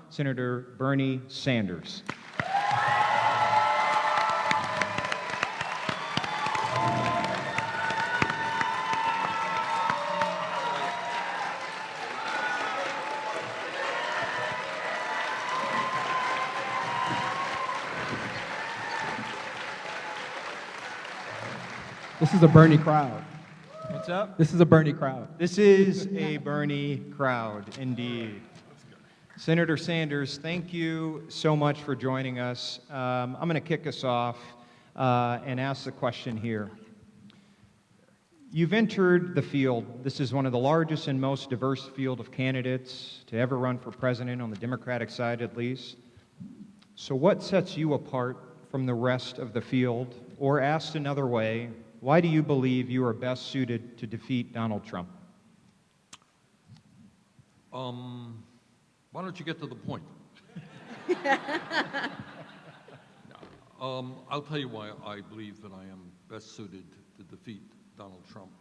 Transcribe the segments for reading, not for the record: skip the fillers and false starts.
Senator Bernie Sanders. This is a Bernie crowd. What's up? This is a Bernie crowd. This is a Bernie crowd, indeed. Senator Sanders, thank you so much for joining us. I'm going to kick us off and ask the question here. You've entered the field. This is one of the largest and most diverse field of candidates to ever run for president, on the Democratic side at least. So what sets you apart from the rest of the field? Or asked another way, why do you believe you are best suited to defeat Donald Trump? Why don't you get to the point? I'll tell you why I believe that I am best suited to defeat Donald Trump.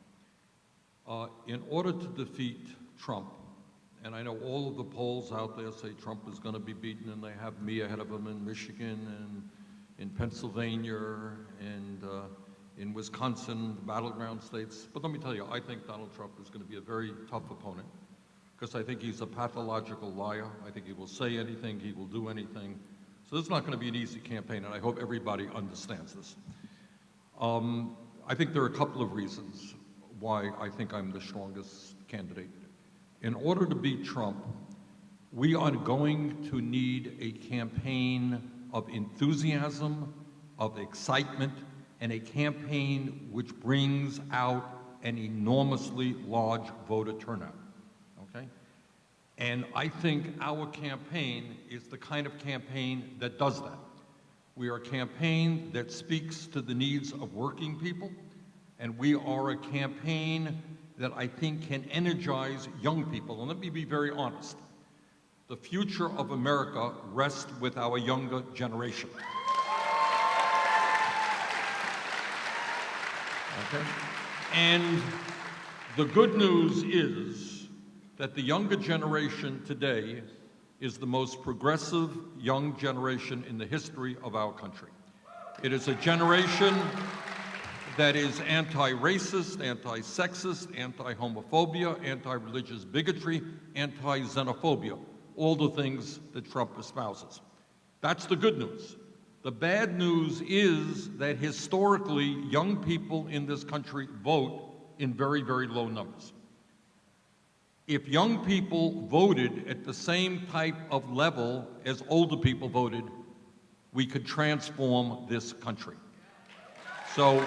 In order to defeat Trump, and I know all of the polls out there say Trump is going to be beaten, and they have me ahead of him in Michigan and in Pennsylvania and in Wisconsin, the battleground states. But let me tell you, I think Donald Trump is going to be a very tough opponent, because I think he's a pathological liar. I think he will say anything, he will do anything. So this is not going to be an easy campaign, and I hope everybody understands this. I think there are a couple of reasons why I think I'm the strongest candidate. In order to beat Trump, we are going to need a campaign of enthusiasm, of excitement, and a campaign which brings out an enormously large voter turnout. Okay? And I think our campaign is the kind of campaign that does that. We are a campaign that speaks to the needs of working people, and we are a campaign that I think can energize young people. And let me be very honest. The future of America rests with our younger generation. Okay? And the good news is that the younger generation today is the most progressive young generation in the history of our country. It is a generation that is anti-racist, anti-sexist, anti-homophobia, anti-religious bigotry, anti-xenophobia, all the things that Trump espouses. That's the good news. The bad news is that historically, young people in this country vote in very, very low numbers. If young people voted at the same type of level as older people voted, we could transform this country. So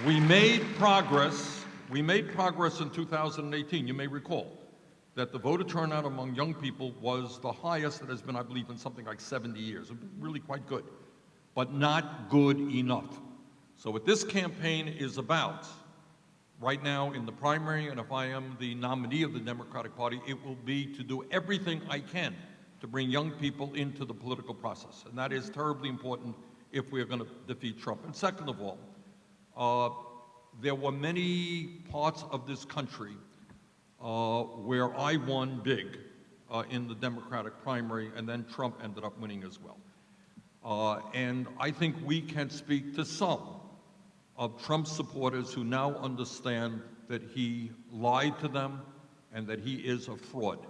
we made progress. We made progress in 2018. You may recall that the voter turnout among young people was the highest it has been, I believe, in something like 70 years. Really quite good, but not good enough. So what this campaign is about right now in the primary, and if I am the nominee of the Democratic Party, it will be to do everything I can to bring young people into the political process. And that is terribly important if we are going to defeat Trump. And second of all, there were many parts of this country where I won big in the Democratic primary, and then Trump ended up winning as well. And I think we can speak to some of Trump's supporters who now understand that he lied to them and that he is a fraud.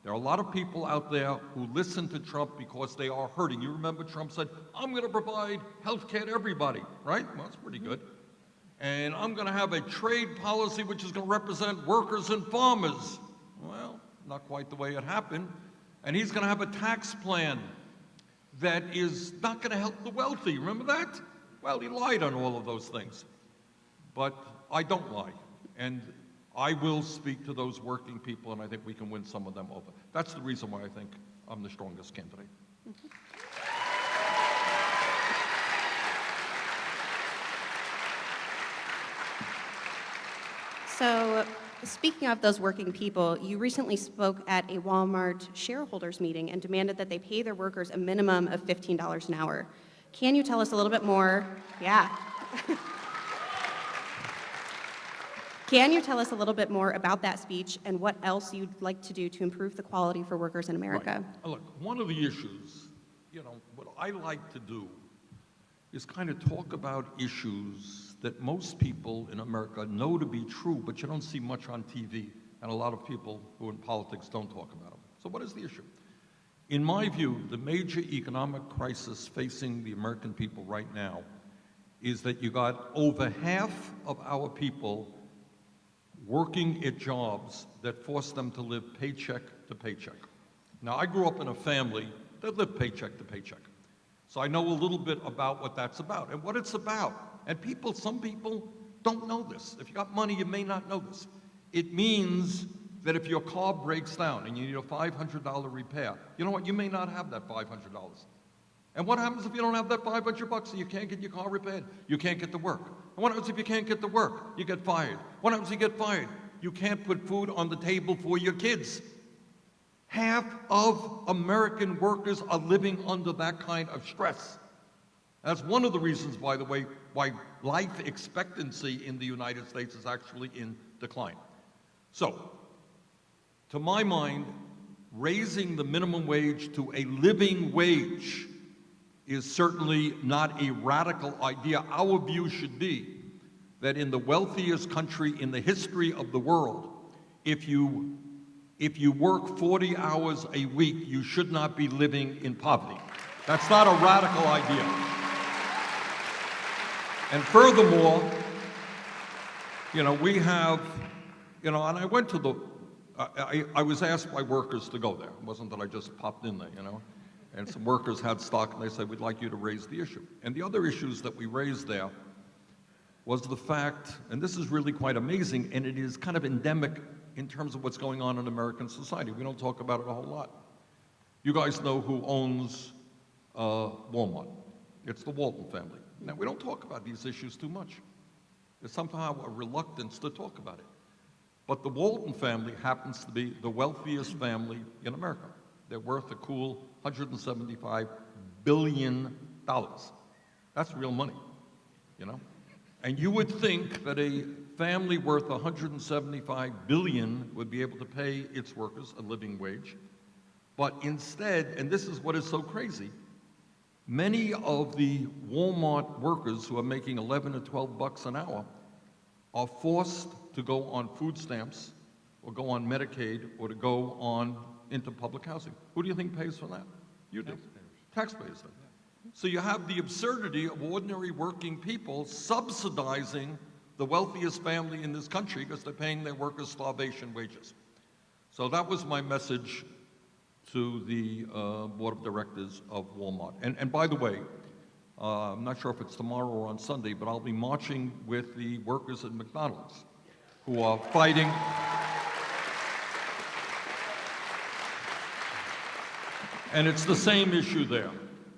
There are a lot of people out there who listen to Trump because they are hurting. You remember Trump said, I'm going to provide health care to everybody, right? Well, that's pretty good. And I'm going to have a trade policy which is going to represent workers and farmers. Well, not quite the way it happened. And he's going to have a tax plan that is not going to help the wealthy. Remember that? Well, he lied on all of those things. But I don't lie. And I will speak to those working people, and I think we can win some of them over. That's the reason why I think I'm the strongest candidate. So, speaking of those working people, you recently spoke at a Walmart shareholders meeting and demanded that they pay their workers a minimum of $15 an hour. Can you tell us a little bit more? Yeah. Can you tell us a little bit more about that speech and what else you'd like to do to improve the quality for workers in America? Right. Look, one of the issues, what I like to do is kind of talk about issues that most people in America know to be true, but you don't see much on TV, and a lot of people who are in politics don't talk about them. So what is the issue? In my view, the major economic crisis facing the American people right now is that you got over half of our people working at jobs that force them to live paycheck to paycheck. Now, I grew up in a family that lived paycheck to paycheck. So I know a little bit about what that's about and what it's about. And some people don't know this. If you got money, you may not know this. It means that if your car breaks down and you need a $500 repair, you know what? You may not have that $500. And what happens if you don't have that $500 and you can't get your car repaired? You can't get to work. And what happens if you can't get to work? You get fired. What happens if you get fired? You can't put food on the table for your kids. Half of American workers are living under that kind of stress. That's one of the reasons, by the way, why life expectancy in the United States is actually in decline. So, to my mind, raising the minimum wage to a living wage is certainly not a radical idea. Our view should be that in the wealthiest country in the history of the world, if you work 40 hours a week, you should not be living in poverty. That's not a radical idea. And furthermore, we have, and I went to I was asked by workers to go there. It wasn't that I just popped in there, And some workers had stock, and they said, we'd like you to raise the issue. And the other issues that we raised there was the fact, and this is really quite amazing, and it is kind of endemic in terms of what's going on in American society. We don't talk about it a whole lot. You guys know who owns Walmart. It's the Walton family. Now, we don't talk about these issues too much. There's somehow a reluctance to talk about it. But the Walton family happens to be the wealthiest family in America. They're worth a cool $175 billion. That's real money, And you would think that a family worth $175 billion would be able to pay its workers a living wage. But instead, and this is what is so crazy, many of the Walmart workers who are making 11 to 12 bucks an hour are forced to go on food stamps or go on Medicaid or to go on into public housing. Who do you think pays for that? You do. Taxpayers do. So you have the absurdity of ordinary working people subsidizing the wealthiest family in this country because they're paying their workers starvation wages. So that was my message to the board of directors of Walmart. And by the way, I'm not sure if it's tomorrow or on Sunday, but I'll be marching with the workers at McDonald's who are fighting. And it's the same issue there.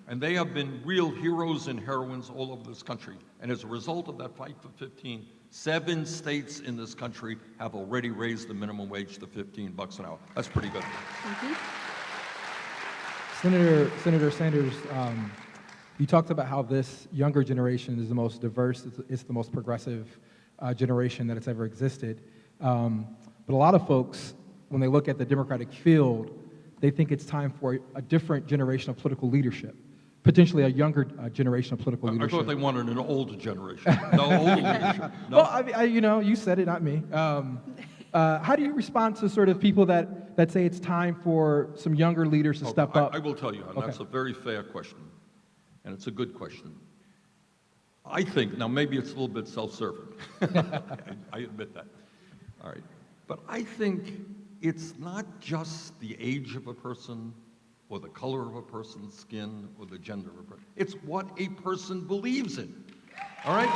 And they have been real heroes and heroines all over this country. And as a result of that fight for 15, 7 states in this country have already raised the minimum wage to $15 an hour. That's pretty good. Senator Sanders, you talked about how this younger generation is the most diverse, it's the most progressive generation that it's ever existed. But a lot of folks, when they look at the Democratic field, they think it's time for a different generation of political leadership, potentially a younger generation of political leadership. I thought they wanted an older generation. No, older leadership. No. Well, you said it, not me. How do you respond to sort of people that say it's time for some younger leaders to step up? I will tell you, and that's a very fair question, and it's a good question. I think, now maybe it's a little bit self-serving. I admit that. All right. But I think it's not just the age of a person or the color of a person's skin or the gender of a person. It's what a person believes in. All right?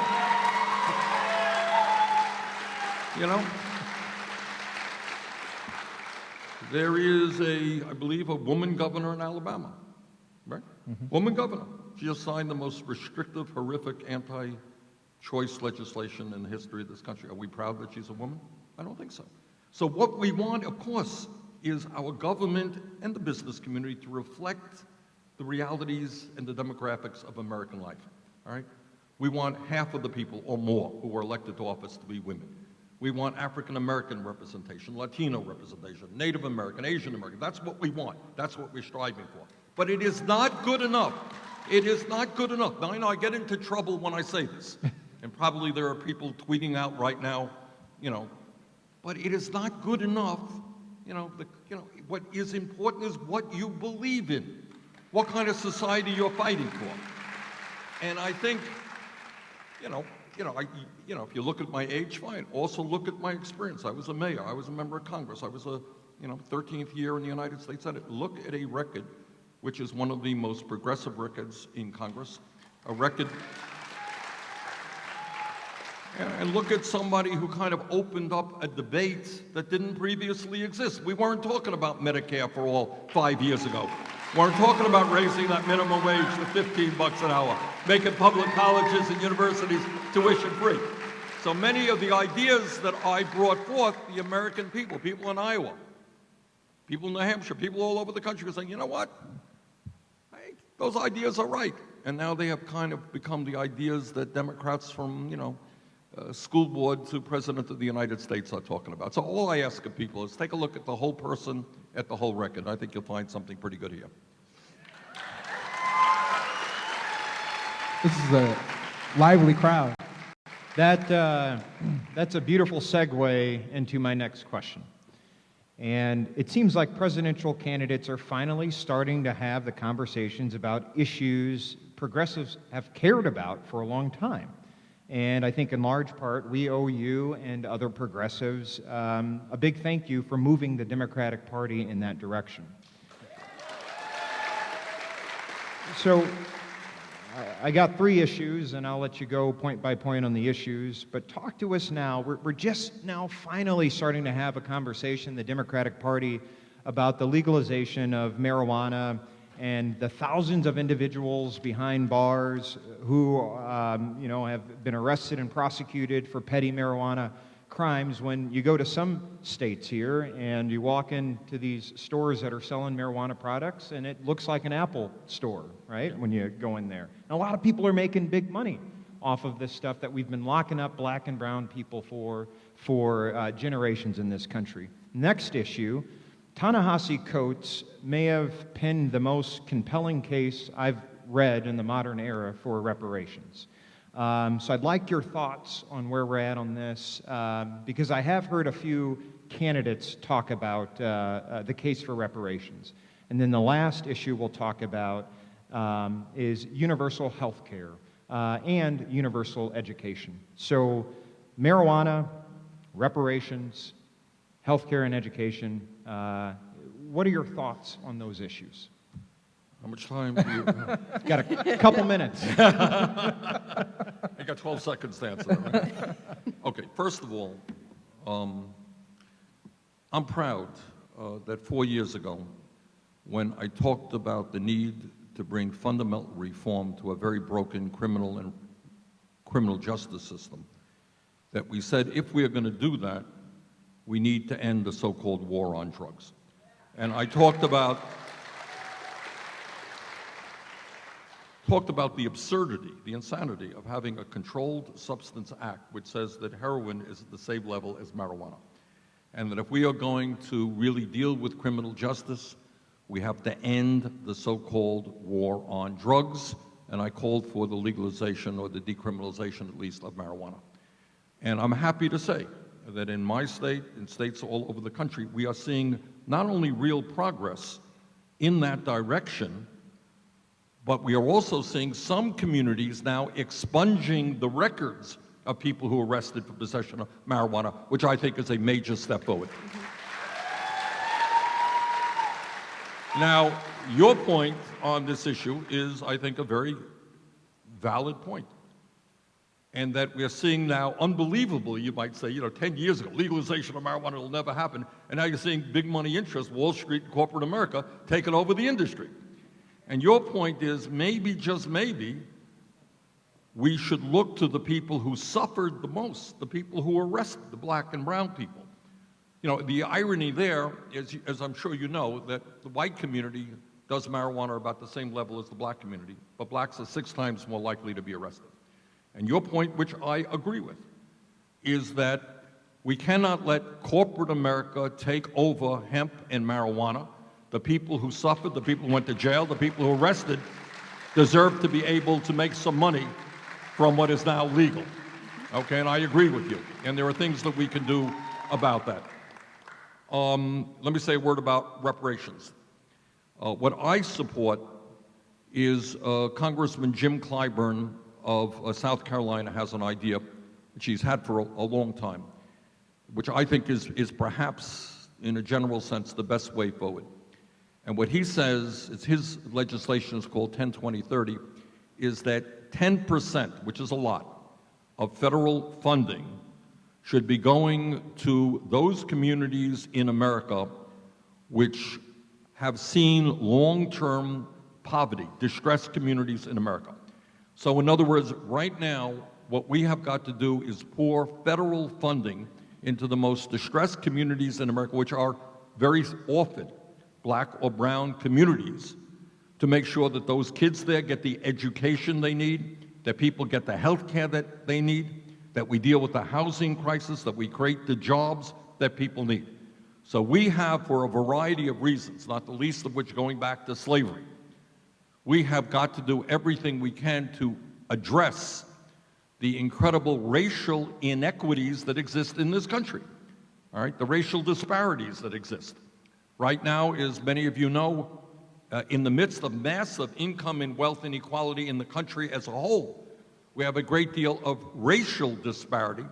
There is I believe, a woman governor in Alabama, right? Mm-hmm. Woman governor. She just signed the most restrictive, horrific anti-choice legislation in the history of this country. Are we proud that she's a woman? I don't think so. So what we want, of course, is our government and the business community to reflect the realities and the demographics of American life, all right? We want half of the people or more who are elected to office to be women. We want African American representation, Latino representation, Native American, Asian American. That's what we want. That's what we're striving for. But it is not good enough. It is not good enough. Now, I know I get into trouble when I say this, and probably there are people tweeting out right now, but it is not good enough. What is important is what you believe in, what kind of society you're fighting for. And I think, if you look at my age, fine. Also look at my experience. I was a mayor. I was a member of Congress. I was a 13th year in the United States Senate. Look at a record, which is one of the most progressive records in Congress, a record. And look at somebody who kind of opened up a debate that didn't previously exist. We weren't talking about Medicare for all 5 years ago. We weren't talking about raising that minimum wage to $15 an hour, making public colleges and universities tuition free. So many of the ideas that I brought forth, the American people in Iowa, people in New Hampshire, people all over the country are saying, you know what? Hey, those ideas are right. And now they have kind of become the ideas that Democrats from, school board to President of the United States are talking about. So all I ask of people is take a look at the whole person, at the whole record. I think you'll find something pretty good here. This is a lively crowd. That's a beautiful segue into my next question. And it seems like presidential candidates are finally starting to have the conversations about issues progressives have cared about for a long time. And I think in large part, we owe you and other progressives a big thank you for moving the Democratic Party in that direction. So I got 3 issues, and I'll let you go point by point on the issues, but talk to us now. We're just now finally starting to have a conversation in the Democratic Party about the legalization of marijuana and the thousands of individuals behind bars who, have been arrested and prosecuted for petty marijuana crimes. When you go to some states here and you walk into these stores that are selling marijuana products, and it looks like an Apple store, right, when you go in there. And a lot of people are making big money off of this stuff that we've been locking up black and brown people for generations in this country. Next issue, Ta-Nehisi Coates may have penned the most compelling case I've read in the modern era for reparations. So I'd like your thoughts on where we're at on this, because I have heard a few candidates talk about the case for reparations. And then the last issue we'll talk about is universal health care and universal education. So marijuana, reparations, healthcare and education. What are your thoughts on those issues? How much time do you Got a couple minutes. I got 12 seconds to answer that, right? Okay, first of all, I'm proud that 4 years ago, when I talked about the need to bring fundamental reform to a very broken criminal justice system, that we said if we are going to do that, we need to end the so-called war on drugs. And I talked about the absurdity, the insanity of having a controlled substance act which says that heroin is at the same level as marijuana. And that if we are going to really deal with criminal justice, we have to end the so-called war on drugs. And I called for the legalization, or the decriminalization at least, of marijuana. And I'm happy to say that in my state, in states all over the country, we are seeing not only real progress in that direction, but we are also seeing some communities now expunging the records of people who are arrested for possession of marijuana, which I think is a major step forward. Now, your point on this issue is, I think, a very valid point. And that we're seeing now, unbelievably, you might say, 10 years ago, legalization of marijuana will never happen, and now you're seeing big money interests, Wall Street and corporate America, taking over the industry. And your point is, maybe, just maybe, we should look to the people who suffered the most, the people who were arrested, the black and brown people. The irony there is, as I'm sure you know, that the white community does marijuana about the same level as the black community, but blacks are 6 times more likely to be arrested. And your point, which I agree with, is that We cannot let corporate America take over hemp and marijuana. The people who suffered, the people who went to jail, the people who arrested deserve to be able to make some money from what is now legal. Okay, and I agree with you. And there are things that we can do about that. Let me say a word about reparations. What I support is Congressman Jim Clyburn of South Carolina has an idea, which he's had for a long time, which I think is perhaps, in a general sense, the best way forward. And what he says, it's his legislation is called 10-20-30, is that 10%, which is a lot, of federal funding should be going to those communities in America which have seen long-term poverty, distressed communities in America. So in other words, right now, what we have got to do is pour federal funding into the most distressed communities in America, which are very often black or brown communities, to make sure that those kids there get the education they need, that people get the health care that they need, that we deal with the housing crisis, that we create the jobs that people need. So we have, for a variety of reasons, not the least of which going back to slavery, we have got to do everything we can to address the incredible racial inequities that exist in this country, all right, the racial disparities that exist. Right now, as many of you know, in the midst of massive income and wealth inequality in the country as a whole, we have a great deal of racial disparity,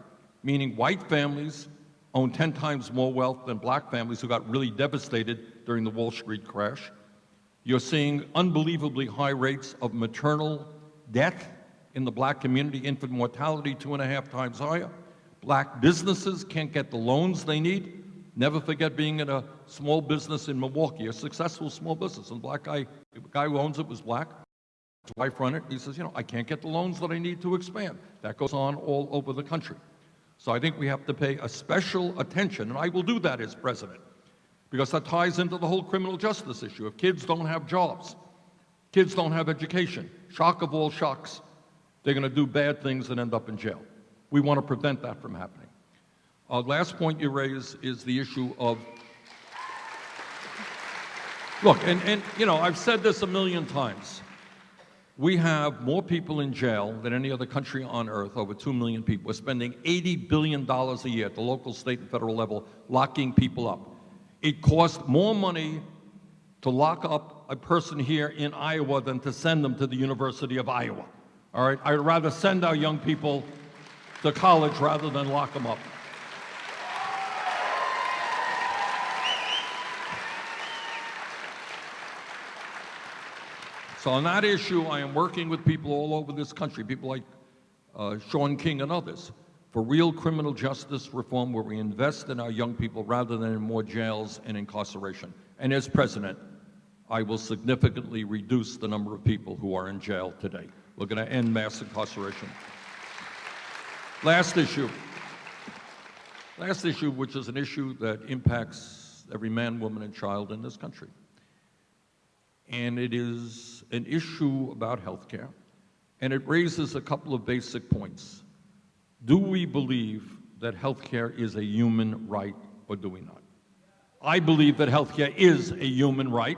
meaning white families own 10 times more wealth than black families who got really devastated during the Wall Street crash. You're seeing unbelievably high rates of maternal death in the black community, infant mortality 2.5 times higher. Black businesses can't get the loans they need. Never forget being in a small business in Milwaukee, a successful small business, and the guy who owns it was black. His wife run it. He says, I can't get the loans that I need to expand. That goes on all over the country. So I think we have to pay a special attention, and I will do that as president, because that ties into the whole criminal justice issue. If kids don't have jobs, kids don't have education, shock of all shocks, they're going to do bad things and end up in jail. We want to prevent that from happening. Last point you raise is the issue of, look, and I've said this a million times. We have more people in jail than any other country on earth, over 2 million people. We're spending $80 billion a year at the local, state, and federal level locking people up. It costs more money to lock up a person here in Iowa than to send them to the University of Iowa. All right? I'd rather send our young people to college rather than lock them up. So on that issue, I am working with people all over this country, people like Sean King and others, for real criminal justice reform where we invest in our young people rather than in more jails and incarceration. And as president, I will significantly reduce the number of people who are in jail today. We're going to end mass incarceration. Last issue, which is an issue that impacts every man, woman, and child in this country. And it is an issue about health care, and it raises a couple of basic points. Do we believe that health care is a human right, or do we not? I believe that health care is a human right,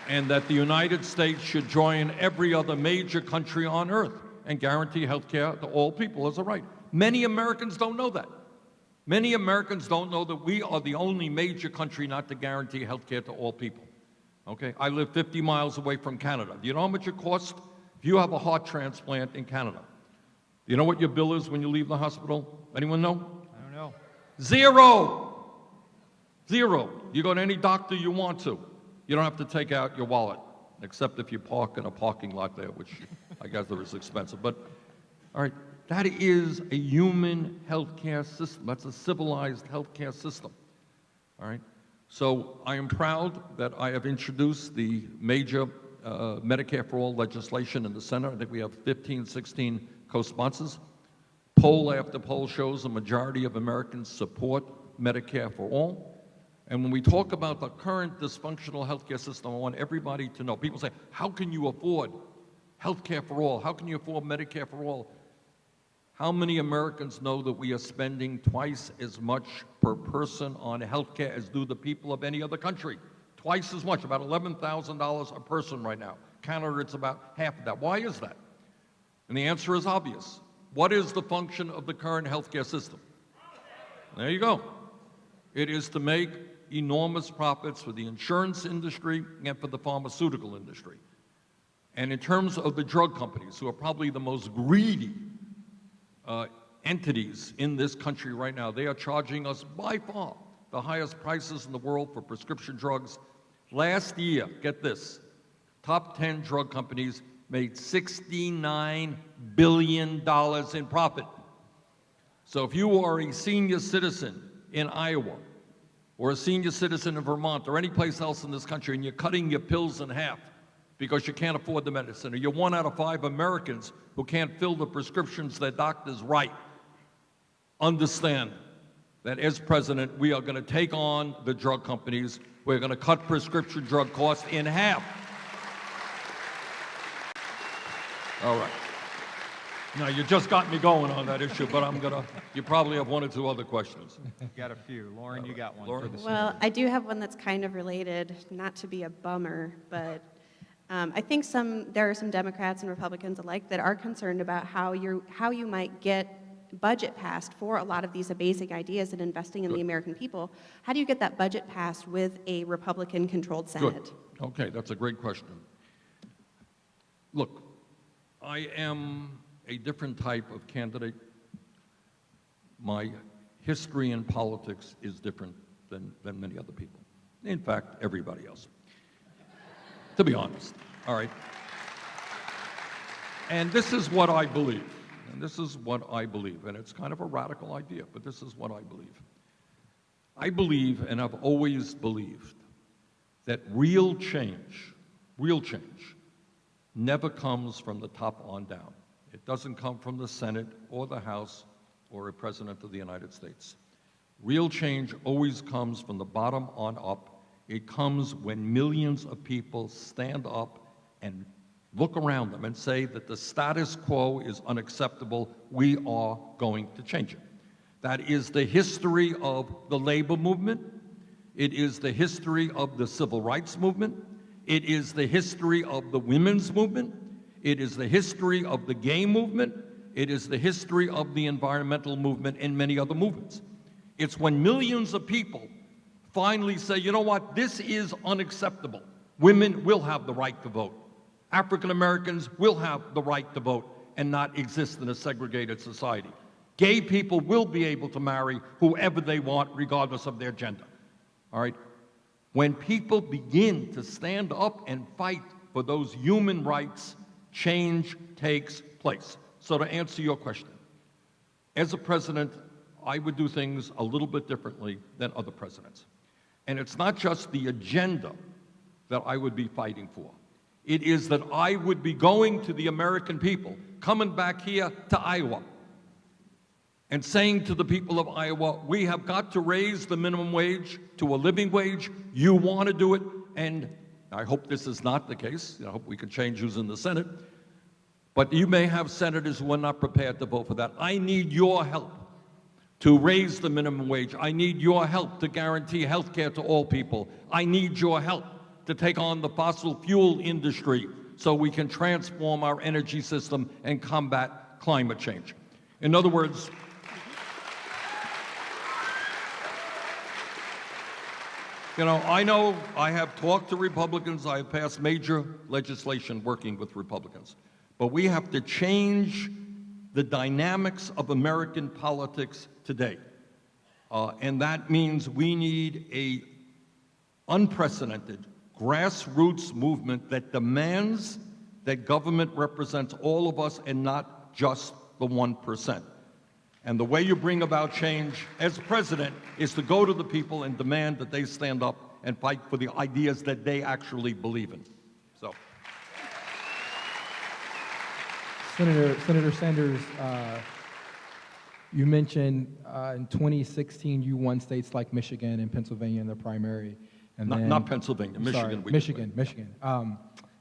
and that the United States should join every other major country on earth and guarantee health care to all people as a right. Many Americans don't know that. Many Americans don't know that we are the only major country not to guarantee health care to all people. Okay, I live 50 miles away from Canada. Do you know how much it costs if you have a heart transplant in Canada? Do you know what your bill is when you leave the hospital? Anyone know? I don't know. Zero. Zero. You go to any doctor you want to. You don't have to take out your wallet, except if you park in a parking lot there, which I guess is expensive. But, all right, that is a human healthcare system. That's a civilized healthcare system, all right? So I am proud that I have introduced the major Medicare for All legislation in the Senate. I think we have 15, 16 co-sponsors. Poll after poll shows a majority of Americans support Medicare for All. And when we talk about the current dysfunctional healthcare system, I want everybody to know. People say, how can you afford healthcare for all? How can you afford Medicare for all? How many Americans know that we are spending twice as much per person on health care as do the people of any other country? Twice as much, about $11,000 a person right now. Canada, it's about half of that. Why is that? And the answer is obvious. What is the function of the current healthcare system? There you go. It is to make enormous profits for the insurance industry and for the pharmaceutical industry. And in terms of the drug companies, who are probably the most greedy entities in this country right now, they are charging us by far the highest prices in the world for prescription drugs. Last year, get this, top 10 drug companies made $69 billion in profit. So if you are a senior citizen in Iowa, or a senior citizen in Vermont, or any place else in this country, and you're cutting your pills in half because you can't afford the medicine, or you're 1 out of 5 Americans who can't fill the prescriptions their doctors write, understand that as president, we are going to take on the drug companies. We're going to cut prescription drug costs in half. All right. Now, you just got me going on that issue, but you probably have 1 or 2 other questions. Got a few. Lauren, you got one Lauren? for the Well, I do have one that's kind of related, not to be a bummer, but I think there are some Democrats and Republicans alike that are concerned about how you might get budget passed for a lot of these basic ideas and investing in the American people. How do you get that budget passed with a Republican-controlled Senate? Good. Okay, that's a great question. Look, I am a different type of candidate. My history in politics is different than many other people. In fact, everybody else, to be honest, all right? And this is what I believe, and it's kind of a radical idea, but this is what I believe. I believe, and I've always believed, that real change never comes from the top on down. It doesn't come from the Senate or the House or a president of the United States. Real change always comes from the bottom on up. It comes when millions of people stand up and look around them and say that the status quo is unacceptable. We are going to change it. That is the history of the labor movement. It is the history of the civil rights movement. It is the history of the women's movement. It is the history of the gay movement. It is the history of the environmental movement and many other movements. It's when millions of people finally say, you know what, this is unacceptable. Women will have the right to vote. African Americans will have the right to vote and not exist in a segregated society. Gay people will be able to marry whoever they want, regardless of their gender. All right? When people begin to stand up and fight for those human rights, change takes place. So to answer your question, as a president, I would do things a little bit differently than other presidents. And it's not just the agenda that I would be fighting for. It is that I would be going to the American people, coming back here to Iowa, and saying to the people of Iowa, we have got to raise the minimum wage to a living wage. You want to do it, and I hope this is not the case. I hope we can change who's in the Senate. But you may have senators who are not prepared to vote for that. I need your help to raise the minimum wage. I need your help to guarantee health care to all people. I need your help to take on the fossil fuel industry so we can transform our energy system and combat climate change. In other words, I know I have talked to Republicans, I have passed major legislation working with Republicans, but we have to change the dynamics of American politics today. And that means we need an unprecedented grassroots movement that demands that government represents all of us and not just the 1%. And the way you bring about change as president is to go to the people and demand that they stand up and fight for the ideas that they actually believe in. So, Senator Sanders, you mentioned in 2016 you won states like Michigan and Pennsylvania in the primary. And not Pennsylvania, Michigan. Sorry, Michigan.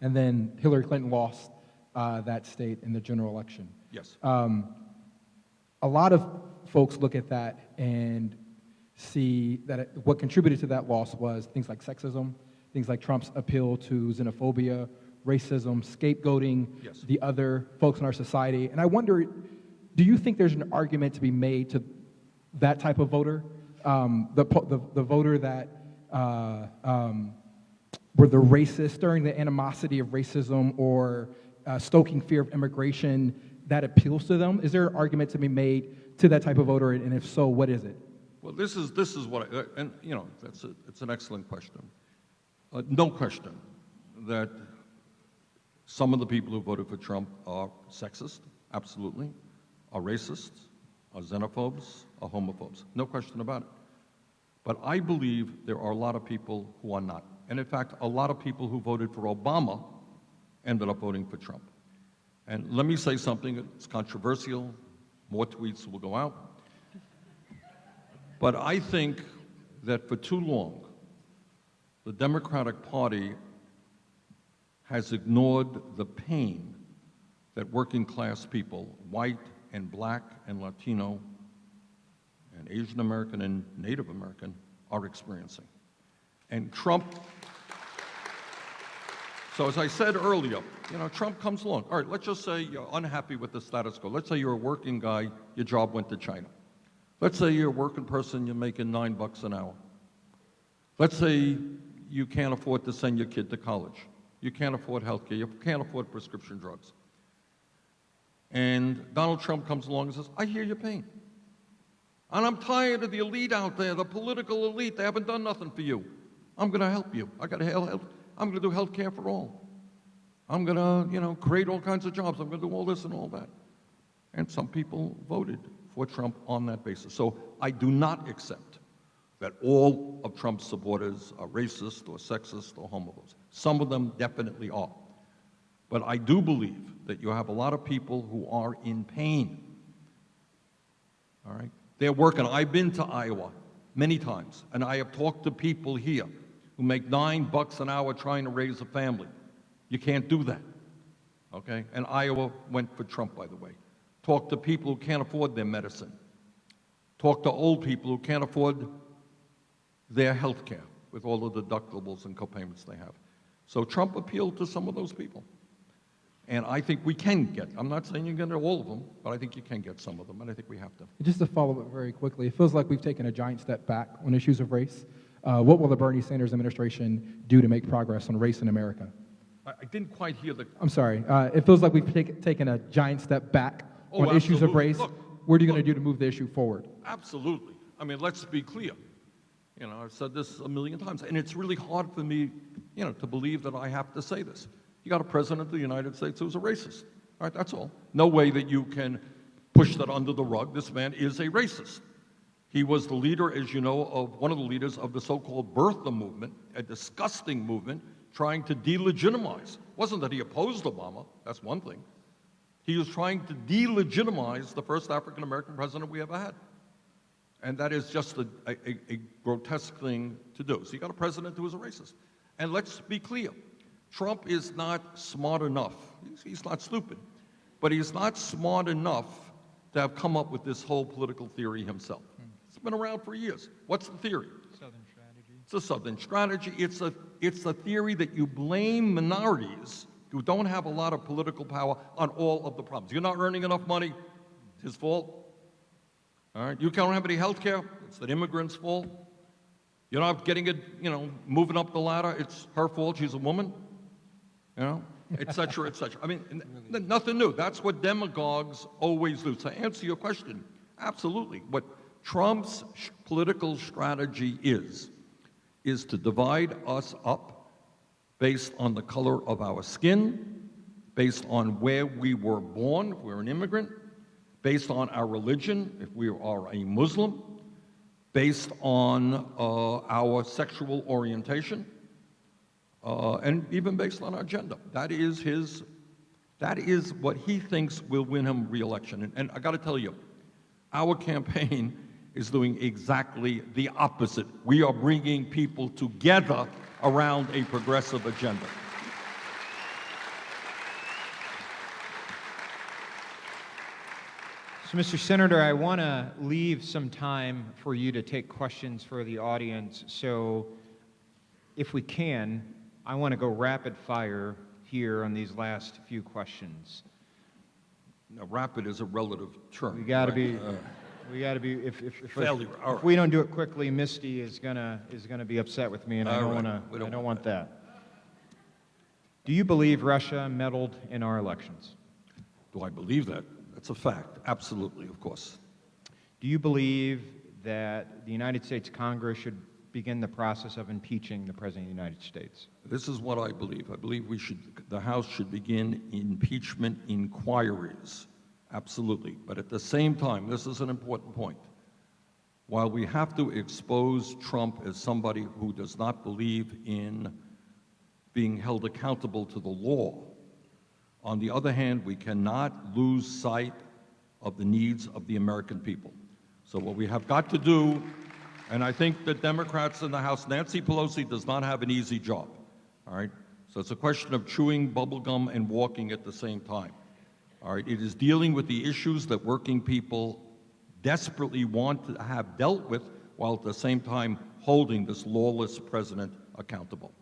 And then Hillary Clinton lost that state in the general election. Yes. a lot of folks look at that and see that what contributed to that loss was things like sexism, things like Trump's appeal to xenophobia, racism, scapegoating Yes. the other folks in our society. And I wonder, do you think there's an argument to be made to that type of voter, the voter that were the racists, stirring the animosity of racism or stoking fear of immigration, that appeals to them? Is there an argument to be made to that type of voter, and if so, what is it? Well, this is what, and you know, it's an excellent question. No question that some of the people who voted for Trump are sexist, absolutely, are racists, are xenophobes, are homophobes. No question about it. But I believe there are a lot of people who are not. And in fact, a lot of people who voted for Obama ended up voting for Trump. And let me say something, it's controversial, more tweets will go out. But I think that for too long, the Democratic Party has ignored the pain that working class people, white and black and Latino and Asian American and Native American, are experiencing. And Trump, so as I said earlier, you know, Trump comes along. All right, let's just say you're unhappy with the status quo. Let's say you're a working guy, your job went to China. Let's say you're a working person, you're making $9 an hour. Let's say you can't afford to send your kid to college. You can't afford health care, you can't afford prescription drugs. And Donald Trump comes along and says, I hear your pain. And I'm tired of the elite out there, the political elite, they haven't done nothing for you. I'm gonna help you. I'm gonna do health care for all. I'm gonna, you know, create all kinds of jobs. I'm gonna do all this and all that. And some people voted for Trump on that basis. So I do not accept that all of Trump's supporters are racist or sexist or homophobes. Some of them definitely are. But I do believe that you have a lot of people who are in pain. All right? They're working. I've been to Iowa many times, and I have talked to people here who make $9 an hour trying to raise a family. You can't do that. Okay? And Iowa went for Trump, by the way. Talk to people who can't afford their medicine. Talk to old people who can't afford their health care with all the deductibles and copayments they have. So Trump appealed to some of those people. And I think we can get, I'm not saying you're going to all of them, but I think you can get some of them, and I think we have to. Just to follow up very quickly, it feels like we've taken a giant step back on issues of race. What will the Bernie Sanders administration do to make progress on race in America? I didn't quite hear the... I'm sorry. It feels like we've taken a giant step back on issues of race. Look, what are you going to do to move the issue forward? Absolutely. I mean, let's be clear. You know, I've said this a million times, and it's really hard for me, you know, to believe that I have to say this. You got a president of the United States who's a racist. All right, that's all. No way that you can push that under the rug. This man is a racist. He was the leader, as you know, of one of the leaders of the so-called birther movement, a disgusting movement trying to delegitimize. It wasn't that he opposed Obama, that's one thing. He was trying to delegitimize the first African-American president we ever had. And that is just a grotesque thing to do. So you got a president who is a racist. And let's be clear, Trump is not smart enough. He's not stupid, but he's not smart enough to have come up with this whole political theory himself. It's been around for years. What's the theory? Southern strategy. It's a Southern strategy. It's a theory that you blame minorities who don't have a lot of political power on all of the problems. You're not earning enough money, it's his fault. All right, you don't have any health care, it's the immigrant's fault. You're not getting it, you know, moving up the ladder, it's her fault, she's a woman. You know, et cetera, et cetera. I mean, nothing new. That's what demagogues always do. To answer your question, absolutely. What Trump's political strategy is to divide us up based on the color of our skin, based on where we were born, if we're an immigrant, based on our religion, if we are a Muslim, based on our sexual orientation, and even based on our gender. That is what he thinks will win him re-election. And I got to tell you, our campaign is doing exactly the opposite. We are bringing people together around a progressive agenda. So, Mr. Senator, I want to leave some time for you to take questions for the audience. So, if we can, I want to go rapid fire here on these last few questions. Now, rapid is a relative term. We got to right? be. If Failure. All if right. we don't do it quickly, Misty is gonna be upset with me, and I All don't right. want to. I don't want that. Do you believe Russia meddled in our elections? Do I believe that? That's a fact. Absolutely, of course. Do you believe that the United States Congress should begin the process of impeaching the President of the United States? This is what I believe. I believe the House should begin impeachment inquiries. Absolutely. But at the same time, this is an important point. While we have to expose Trump as somebody who does not believe in being held accountable to the law, on the other hand, we cannot lose sight of the needs of the American people. So what we have got to do, and I think the Democrats in the House, Nancy Pelosi does not have an easy job, all right? So it's a question of chewing bubble gum and walking at the same time, all right? It is dealing with the issues that working people desperately want to have dealt with, while at the same time holding this lawless president accountable.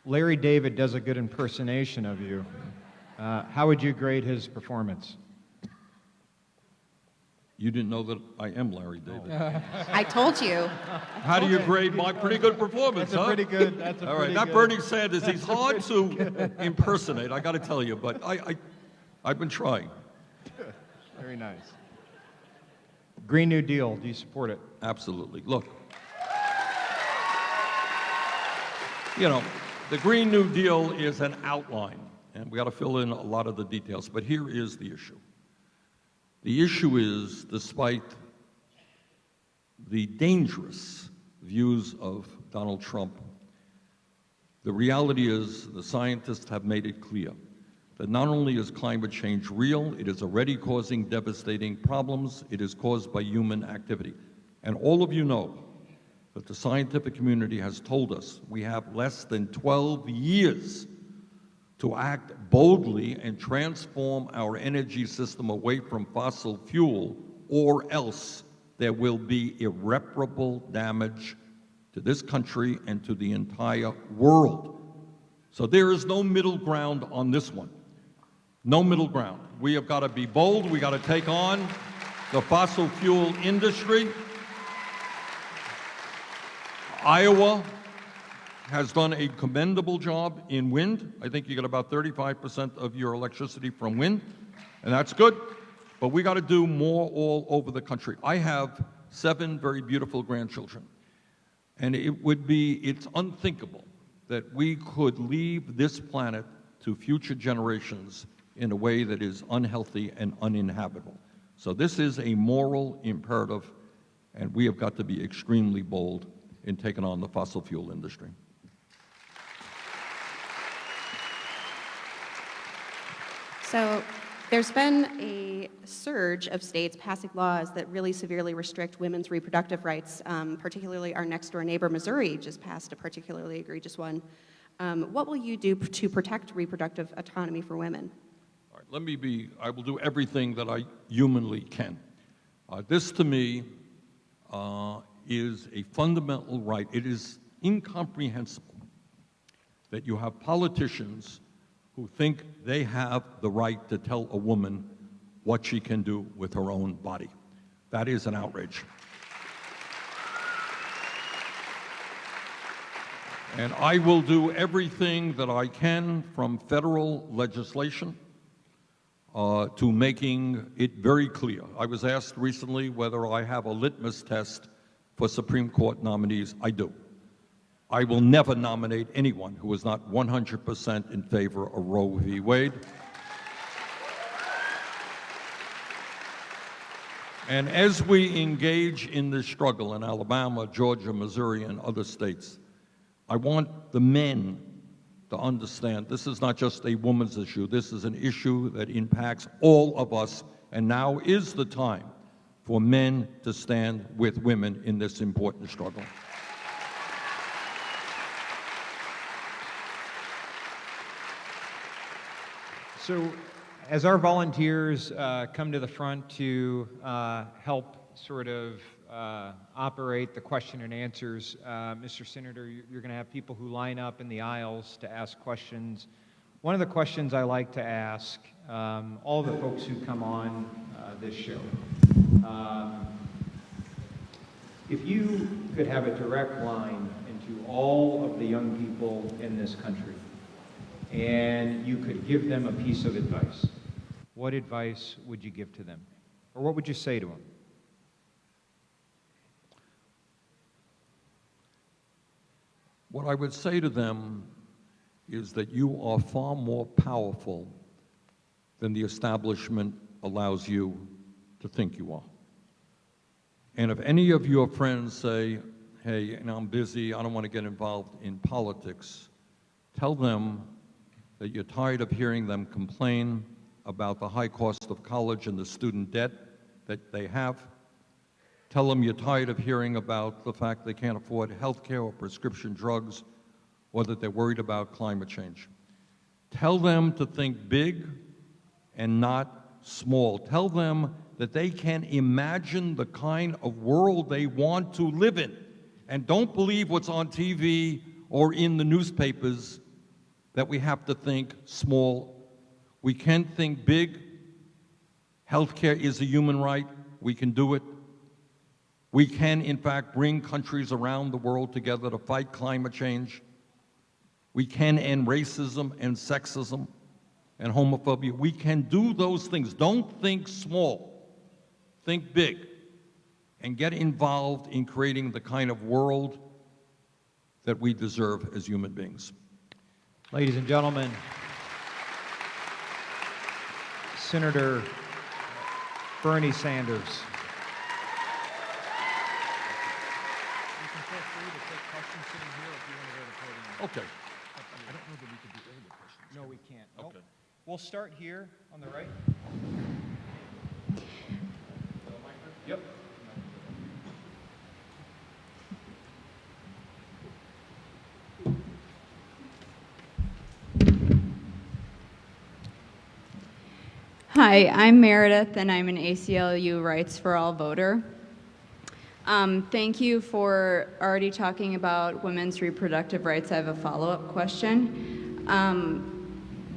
Larry David does a good impersonation of you. How would you grade his performance? You didn't know that I am Larry David. I told you. How do you grade my pretty good performance, That's a huh? pretty good. That's a All right, pretty that good. Bernie Sanders, he's hard to impersonate, I got to tell you, but I've been trying. Very nice. Green New Deal. Do you support it? Absolutely. Look, you know, the Green New Deal is an outline, and we got to fill in a lot of the details, but here is the issue. The issue is, despite the dangerous views of Donald Trump, the reality is the scientists have made it clear that not only is climate change real, it is already causing devastating problems. It is caused by human activity. And all of you know that the scientific community has told us we have less than 12 years to act boldly and transform our energy system away from fossil fuel, or else there will be irreparable damage to this country and to the entire world. So there is no middle ground on this one. No middle ground. We have got to be bold. We got to take on the fossil fuel industry. Iowa has done a commendable job in wind. I think you get about 35% of your electricity from wind, and that's good. But we got to do more all over the country. I have 7 very beautiful grandchildren, and it's unthinkable that we could leave this planet to future generations in a way that is unhealthy and uninhabitable. So this is a moral imperative, and we have got to be extremely bold in taking on the fossil fuel industry. So there's been a surge of states passing laws that really severely restrict women's reproductive rights. Particularly our next door neighbor, Missouri, just passed a particularly egregious one. What will you do to protect reproductive autonomy for women? All right, I will do everything that I humanly can. This to me is a fundamental right. It is incomprehensible that you have politicians who think they have the right to tell a woman what she can do with her own body. That is an outrage. And I will do everything that I can, from federal legislation to making it very clear. I was asked recently whether I have a litmus test for Supreme Court nominees. I do. I will never nominate anyone who is not 100% in favor of Roe v. Wade. And as we engage in this struggle in Alabama, Georgia, Missouri, and other states, I want the men to understand this is not just a woman's issue. This is an issue that impacts all of us, and now is the time for men to stand with women in this important struggle. So, as our volunteers come to the front to help sort of operate the question and answers, Mr. Senator, you're going to have people who line up in the aisles to ask questions. One of the questions I like to ask all the folks who come on this show, if you could have a direct line into all of the young people in this country, and you could give them a piece of advice, what advice would you give to them? Or what would you say to them? What I would say to them is that you are far more powerful than the establishment allows you to think you are. And if any of your friends say, hey, I'm busy, I don't want to get involved in politics, tell them that you're tired of hearing them complain about the high cost of college and the student debt that they have. Tell them you're tired of hearing about the fact they can't afford health care or prescription drugs, or that they're worried about climate change. Tell them to think big and not small. Tell them that they can imagine the kind of world they want to live in. And don't believe what's on TV or in the newspapers that we have to think small. We can think big. Healthcare is a human right. We can do it. We can, in fact, bring countries around the world together to fight climate change. We can end racism and sexism and homophobia. We can do those things. Don't think small. Think big. And get involved in creating the kind of world that we deserve as human beings. Ladies and gentlemen, Senator Bernie Sanders. You can feel free to take questions sitting here if you want to go to the podium. Okay. I don't know that we can do all the questions. No, we can't. Okay. Nope. We'll start here on the right. Yep. Hi, I'm Meredith, and I'm an ACLU Rights for All voter. Thank you for already talking about women's reproductive rights. I have a follow-up question.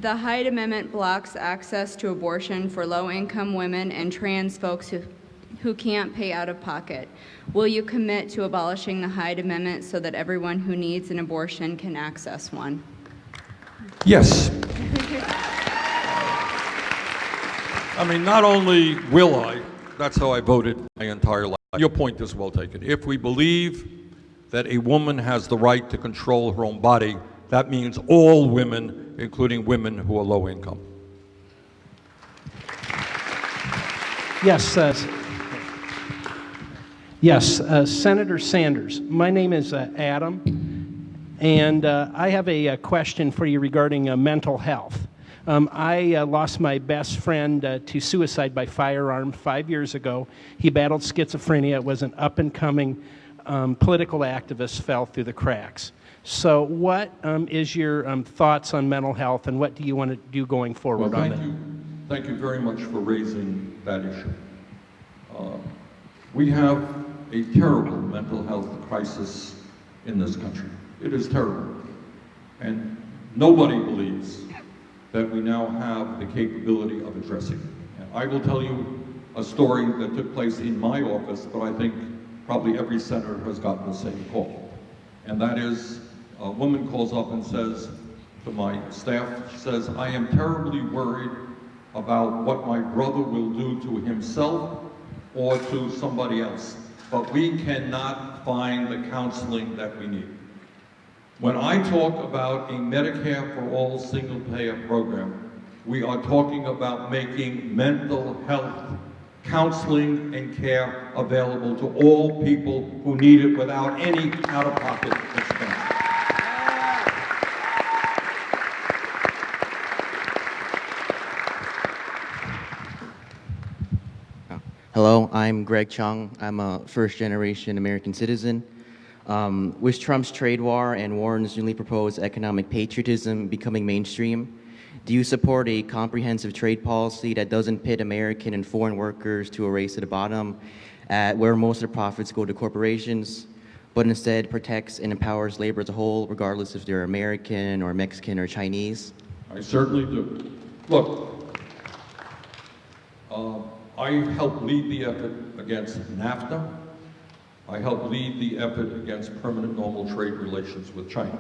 The Hyde Amendment blocks access to abortion for low-income women and trans folks who can't pay out of pocket. Will you commit to abolishing the Hyde Amendment so that everyone who needs an abortion can access one? Yes. I mean, not only will I, that's how I voted my entire life. Your point is well taken. If we believe that a woman has the right to control her own body, that means all women, including women who are low income. Yes, Senator Sanders. My name is Adam, and I have a question for you regarding mental health. I lost my best friend to suicide by firearm 5 years ago. He battled schizophrenia, was an up-and-coming political activist, fell through the cracks. So what is your thoughts on mental health, and what do you want to do going forward on that? Thank you very much for raising that issue. We have a terrible mental health crisis in this country. It is terrible. And nobody believes that we now have the capability of addressing it. And I will tell you a story that took place in my office, but I think probably every senator has gotten the same call. And that is, a woman calls up and says to my staff, she says, I am terribly worried about what my brother will do to himself or to somebody else, but we cannot find the counseling that we need. When I talk about a Medicare for All single-payer program, we are talking about making mental health counseling and care available to all people who need it without any out-of-pocket expense. Hello, I'm Greg Chung. I'm a first-generation American citizen. With Trump's trade war and Warren's newly proposed economic patriotism becoming mainstream, Do you support a comprehensive trade policy that doesn't pit American and foreign workers to a race to the bottom, where most of the profits go to corporations, but instead protects and empowers labor as a whole, regardless if they're American or Mexican or Chinese? I certainly do. Look, I helped lead the effort against NAFTA. I helped lead the effort against permanent normal trade relations with China.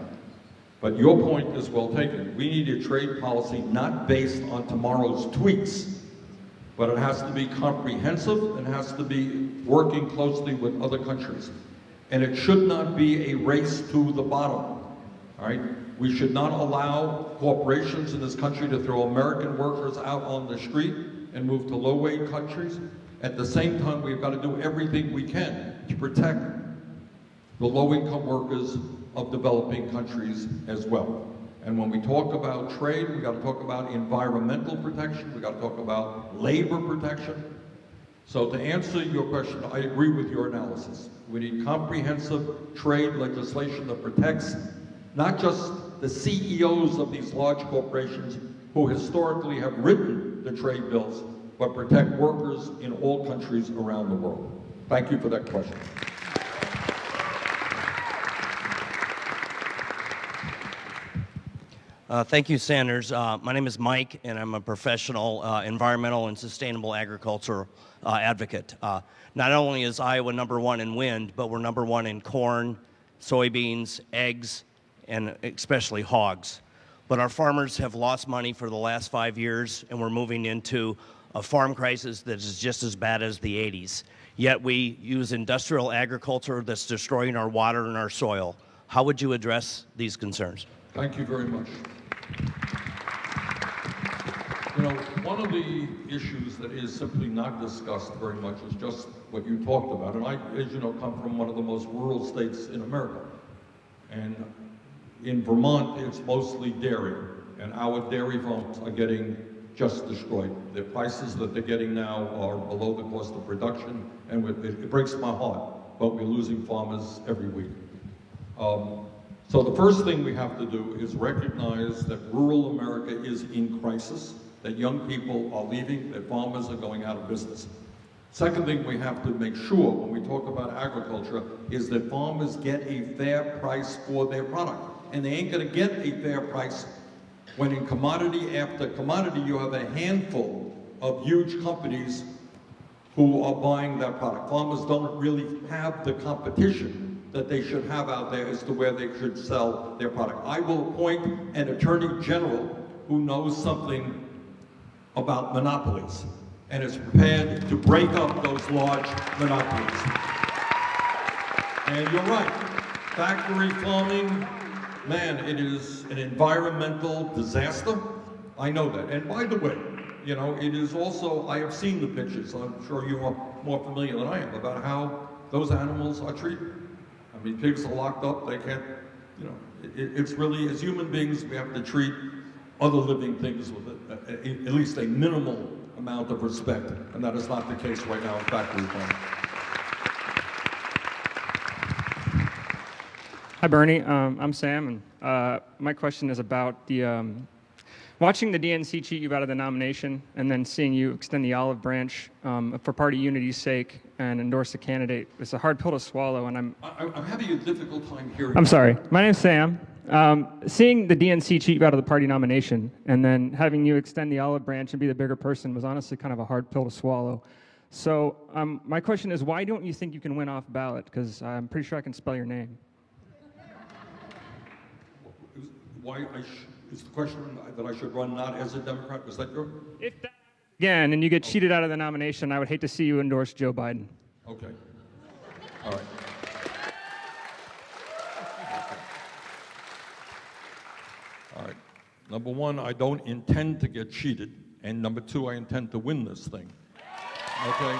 But your point is well taken. We need a trade policy not based on tomorrow's tweets, but it has to be comprehensive and has to be working closely with other countries. And it should not be a race to the bottom, all right? We should not allow corporations in this country to throw American workers out on the street and move to low-wage countries. At the same time, we've got to do everything we can to protect the low-income workers of developing countries as well. And when we talk about trade, we got to talk about environmental protection, we got to talk about labor protection. So to answer your question, I agree with your analysis. We need comprehensive trade legislation that protects not just the CEOs of these large corporations who historically have written the trade bills, but protect workers in all countries around the world. Thank you for that question. Thank you, Sanders. My name is Mike, and I'm a professional environmental and sustainable agriculture advocate. Not only is Iowa #1 in wind, but we're #1 in corn, soybeans, eggs, and especially hogs. But our farmers have lost money for the last 5 years, and we're moving into a farm crisis that is just as bad as the 80s. Yet we use industrial agriculture that's destroying our water and our soil. How would you address these concerns? Thank you very much. You know, one of the issues that is simply not discussed very much is just what you talked about. And I, as you know, come from one of the most rural states in America. And in Vermont, it's mostly dairy. And our dairy farms are getting just destroyed. The prices that they're getting now are below the cost of production. And it breaks my heart, but we're losing farmers every week. So the first thing we have to do is recognize that rural America is in crisis, that young people are leaving, that farmers are going out of business. Second thing we have to make sure when we talk about agriculture is that farmers get a fair price for their product. And they ain't gonna get a fair price when in commodity after commodity you have a handful of huge companies who are buying that product. Farmers don't really have the competition that they should have out there as to where they should sell their product. I will appoint an attorney general who knows something about monopolies and is prepared to break up those large monopolies. And you're right, factory farming, man, it is an environmental disaster. I know that. And by the way, you know, it is also, I have seen the pictures, I'm sure you are more familiar than I am, about how those animals are treated. I mean, pigs are locked up, they can't, you know, it's really, as human beings, we have to treat other living things with at least a minimal amount of respect, and that is not the case right now in factory farming. Hi, Bernie. I'm Sam, and my question is about the watching the DNC cheat you out of the nomination, and then seeing you extend the olive branch for party unity's sake and endorse a candidate. It's a hard pill to swallow, and I'm having a difficult time hearing. I'm sorry. My name's Sam. Seeing the DNC cheat you out of the party nomination, and then having you extend the olive branch and be the bigger person was honestly kind of a hard pill to swallow. So my question is, why don't you think you can win off ballot? Because I'm pretty sure I can spell your name. Is the question that I should run not as a Democrat? Was that your? If that again, and you get cheated out of the nomination, I would hate to see you endorse Joe Biden. Okay. All right. All right. Number one, I don't intend to get cheated. And number two, I intend to win this thing. Okay?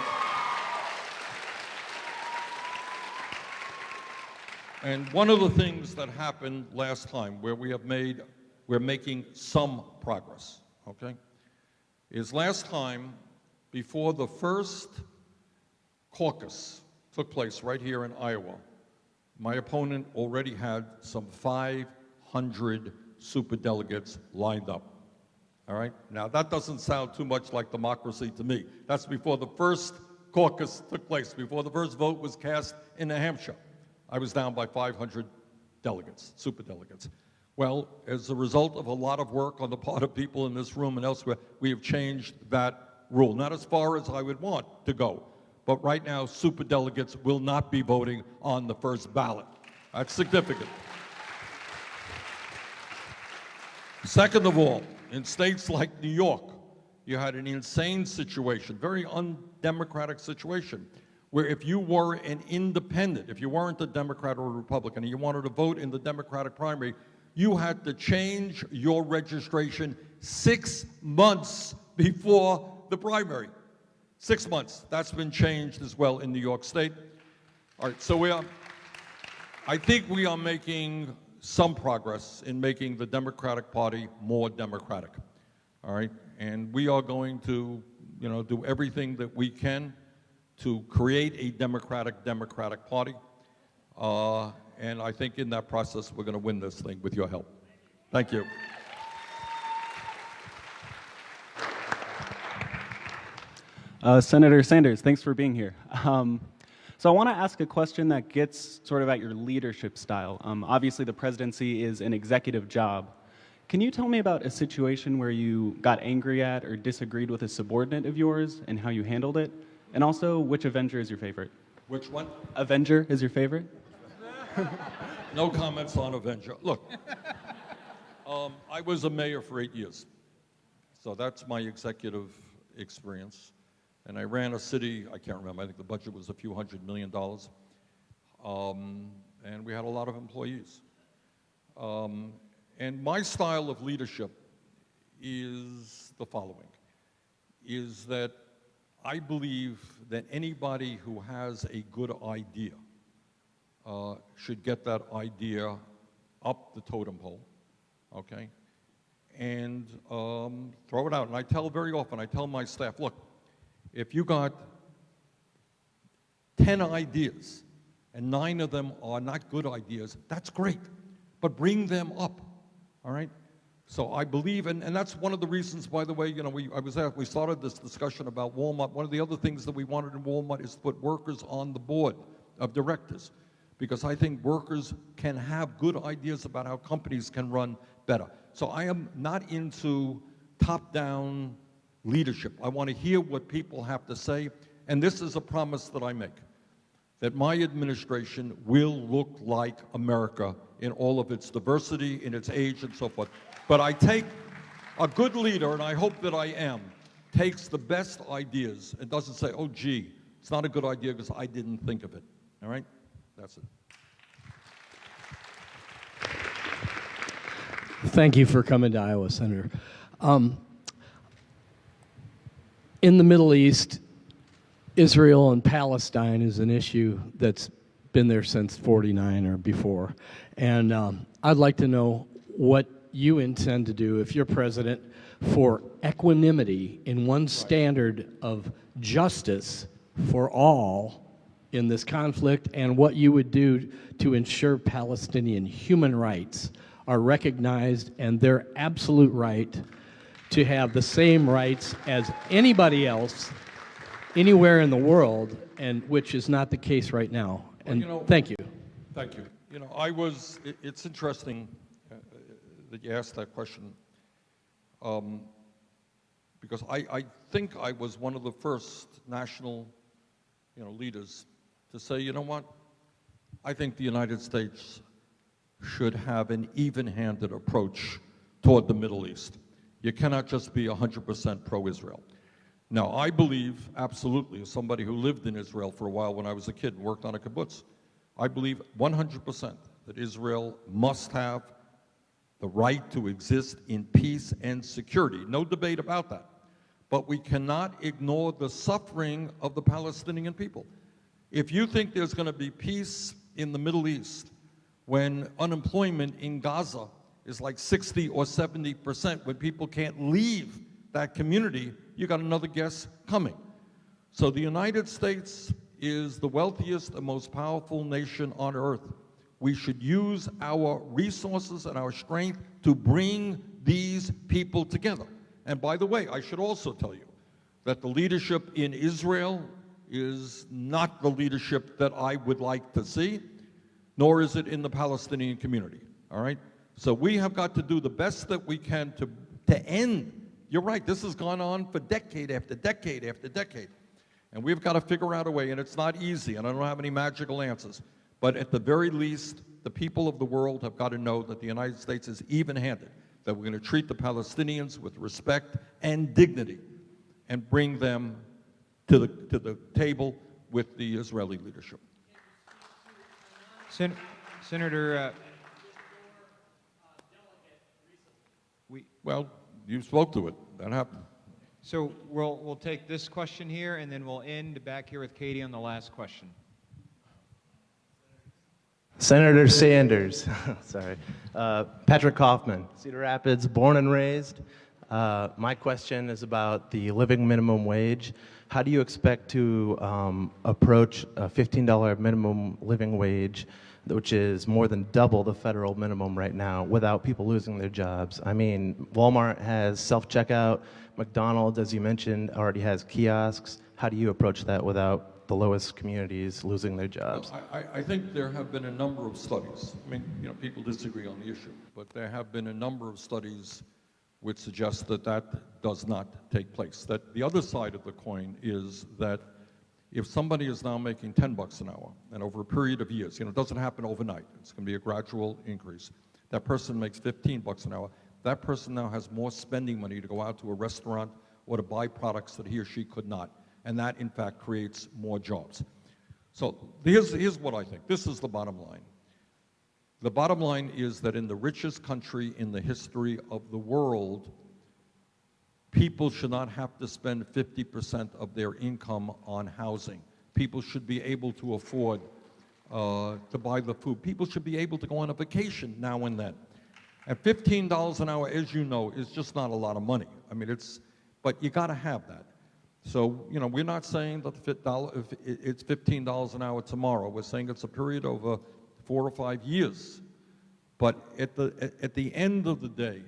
And one of the things that happened last time, where we're making some progress, okay, is last time, before the first caucus took place right here in Iowa, my opponent already had some 500 superdelegates lined up. All right? Now, that doesn't sound too much like democracy to me. That's before the first caucus took place, before the first vote was cast in New Hampshire. I was down by 500 delegates, super delegates. Well, as a result of a lot of work on the part of people in this room and elsewhere, we have changed that rule. Not as far as I would want to go, but right now, super delegates will not be voting on the first ballot. That's significant. Second of all, in states like New York, you had an insane situation, very undemocratic situation, where if you were an independent, if you weren't a Democrat or a Republican, and you wanted to vote in the Democratic primary, you had to change your registration 6 months before the primary. 6 months. That's been changed as well in New York State. All right, so I think we are making some progress in making the Democratic Party more democratic. All right, and we are going to, do everything that we can to create a Democratic Party. And I think in that process, we're going to win this thing with your help. Thank you. Senator Sanders, thanks for being here. So I want to ask a question that gets sort of at your leadership style. Obviously, the presidency is an executive job. Can you tell me about a situation where you got angry at or disagreed with a subordinate of yours and how you handled it? And also, which Avenger is your favorite? Which one? Avenger is your favorite? No comments on Avenger. Look, I was a mayor for 8 years. So that's my executive experience. And I ran a city, I can't remember, I think the budget was a few $100 million. And we had a lot of employees. And my style of leadership is the following, is that I believe that anybody who has a good idea should get that idea up the totem pole, okay, and throw it out. And I tell very often, I tell my staff, look, if you got 10 ideas and 9 of them are not good ideas, that's great, but bring them up, all right? So I believe, and that's one of the reasons, by the way, we started this discussion about Walmart. One of the other things that we wanted in Walmart is to put workers on the board of directors, because I think workers can have good ideas about how companies can run better. So I am not into top-down leadership. I want to hear what people have to say, and this is a promise that I make, that my administration will look like America in all of its diversity, in its age, and so forth. But I take a good leader, and I hope that I am, takes the best ideas and doesn't say, oh, gee, it's not a good idea because I didn't think of it, all right? That's it. Thank you for coming to Iowa, Senator. In the Middle East, Israel and Palestine is an issue that's been there since '49 or before. And I'd like to know what you intend to do, if you're president, for equanimity in one standard of justice for all in this conflict, and what you would do to ensure Palestinian human rights are recognized and their absolute right to have the same rights as anybody else anywhere in the world, and which is not the case right now. And thank you. Thank you. It's interesting that you asked that question, because I think I was one of the first national, leaders to say, you know what, I think the United States should have an even-handed approach toward the Middle East. You cannot just be 100% pro-Israel. Now, I believe, absolutely, as somebody who lived in Israel for a while when I was a kid and worked on a kibbutz, I believe 100% that Israel must have the right to exist in peace and security. No debate about that. But we cannot ignore the suffering of the Palestinian people. If you think there's going to be peace in the Middle East when unemployment in Gaza is like 60 or 70%, when people can't leave that community, you got another guess coming. So the United States is the wealthiest and most powerful nation on earth. We should use our resources and our strength to bring these people together. And by the way, I should also tell you that the leadership in Israel is not the leadership that I would like to see, nor is it in the Palestinian community, all right? So we have got to do the best that we can to end. You're right, this has gone on for decade after decade after decade. And we've got to figure out a way, and it's not easy, and I don't have any magical answers. But at the very least, the people of the world have got to know that the United States is even-handed, that we're going to treat the Palestinians with respect and dignity and bring them to the table with the Israeli leadership. Senator, Well, you spoke to it. That happened. so we'll take this question here, and then we'll end back here with Katie on the last question. Senator Sanders, sorry. Patrick Kaufman, Cedar Rapids, born and raised. My question is about the living minimum wage. How do you expect to approach a $15 minimum living wage, which is more than double the federal minimum right now, without people losing their jobs? I mean, Walmart has self-checkout. McDonald's, as you mentioned, already has kiosks. How do you approach that without the lowest communities losing their jobs? I think there have been a number of studies. I mean, you know, people disagree on the issue, but there have been a number of studies which suggest that that does not take place. That the other side of the coin is that if somebody is now making $10 an hour, and over a period of years, you know, it doesn't happen overnight, it's going to be a gradual increase, that person makes $15 an hour, that person now has more spending money to go out to a restaurant or to buy products that he or she could not. And that, in fact, creates more jobs. So here's what I think. This is the bottom line. The bottom line is that in the richest country in the history of the world, people should not have to spend 50% of their income on housing. People should be able to afford to buy the food. People should be able to go on a vacation now and then. And $15 an hour, as you know, is just not a lot of money. I mean, but you got to have that. So, you know, we're not saying that if it's $15 an hour tomorrow. We're saying it's a period over 4 or 5 years. But at the end of the day,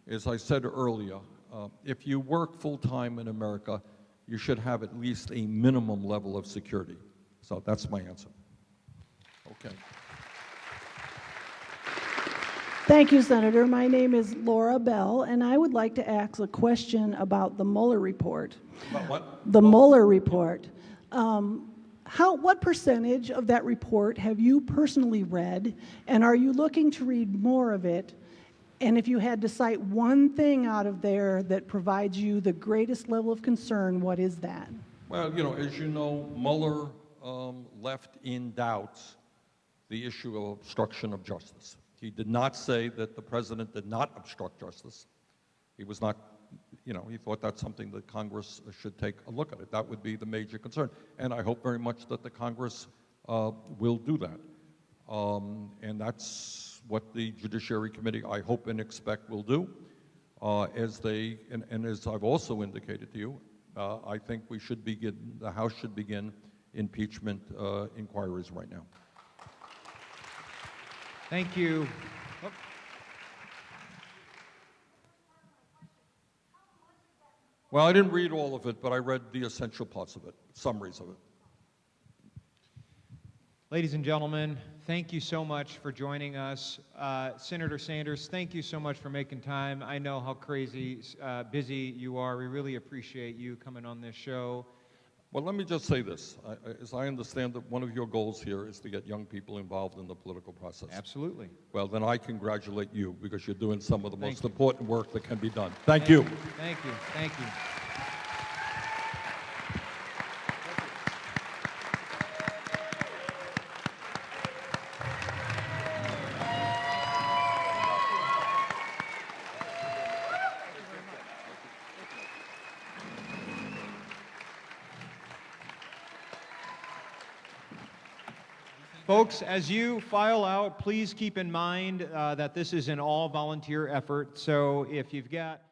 as I said earlier, if you work full-time in America, you should have at least a minimum level of security. So that's my answer. Okay. Thank you, Senator. My name is Laura Bell, and I would like to ask a question about the Mueller Report. About what? The Mueller Report. What percentage of that report have you personally read, and are you looking to read more of it? And if you had to cite one thing out of there that provides you the greatest level of concern, what is that? Well, you know, as you know, Mueller left in doubt the issue of obstruction of justice. He did not say that the president did not obstruct justice. He was not, you know, he thought that's something that Congress should take a look at it. That would be the major concern. And I hope very much that the Congress will do that. And that's what the Judiciary Committee, I hope and expect, will do. And as I've also indicated to you, I think the House should begin impeachment inquiries right now. Thank you. Well, I didn't read all of it, but I read the essential parts of it, summaries of it. Ladies and gentlemen, thank you so much for joining us. Senator Sanders, thank you so much for making time. I know how crazy busy you are. We really appreciate you coming on this show. Well, let me just say this. As I understand that one of your goals here is to get young people involved in the political process. Absolutely. Well, then I congratulate you because you're doing some of the most important work that can be done. Thank you. Thank you. Thank you. Folks, as you file out, please keep in mind that this is an all-volunteer effort. So if you've got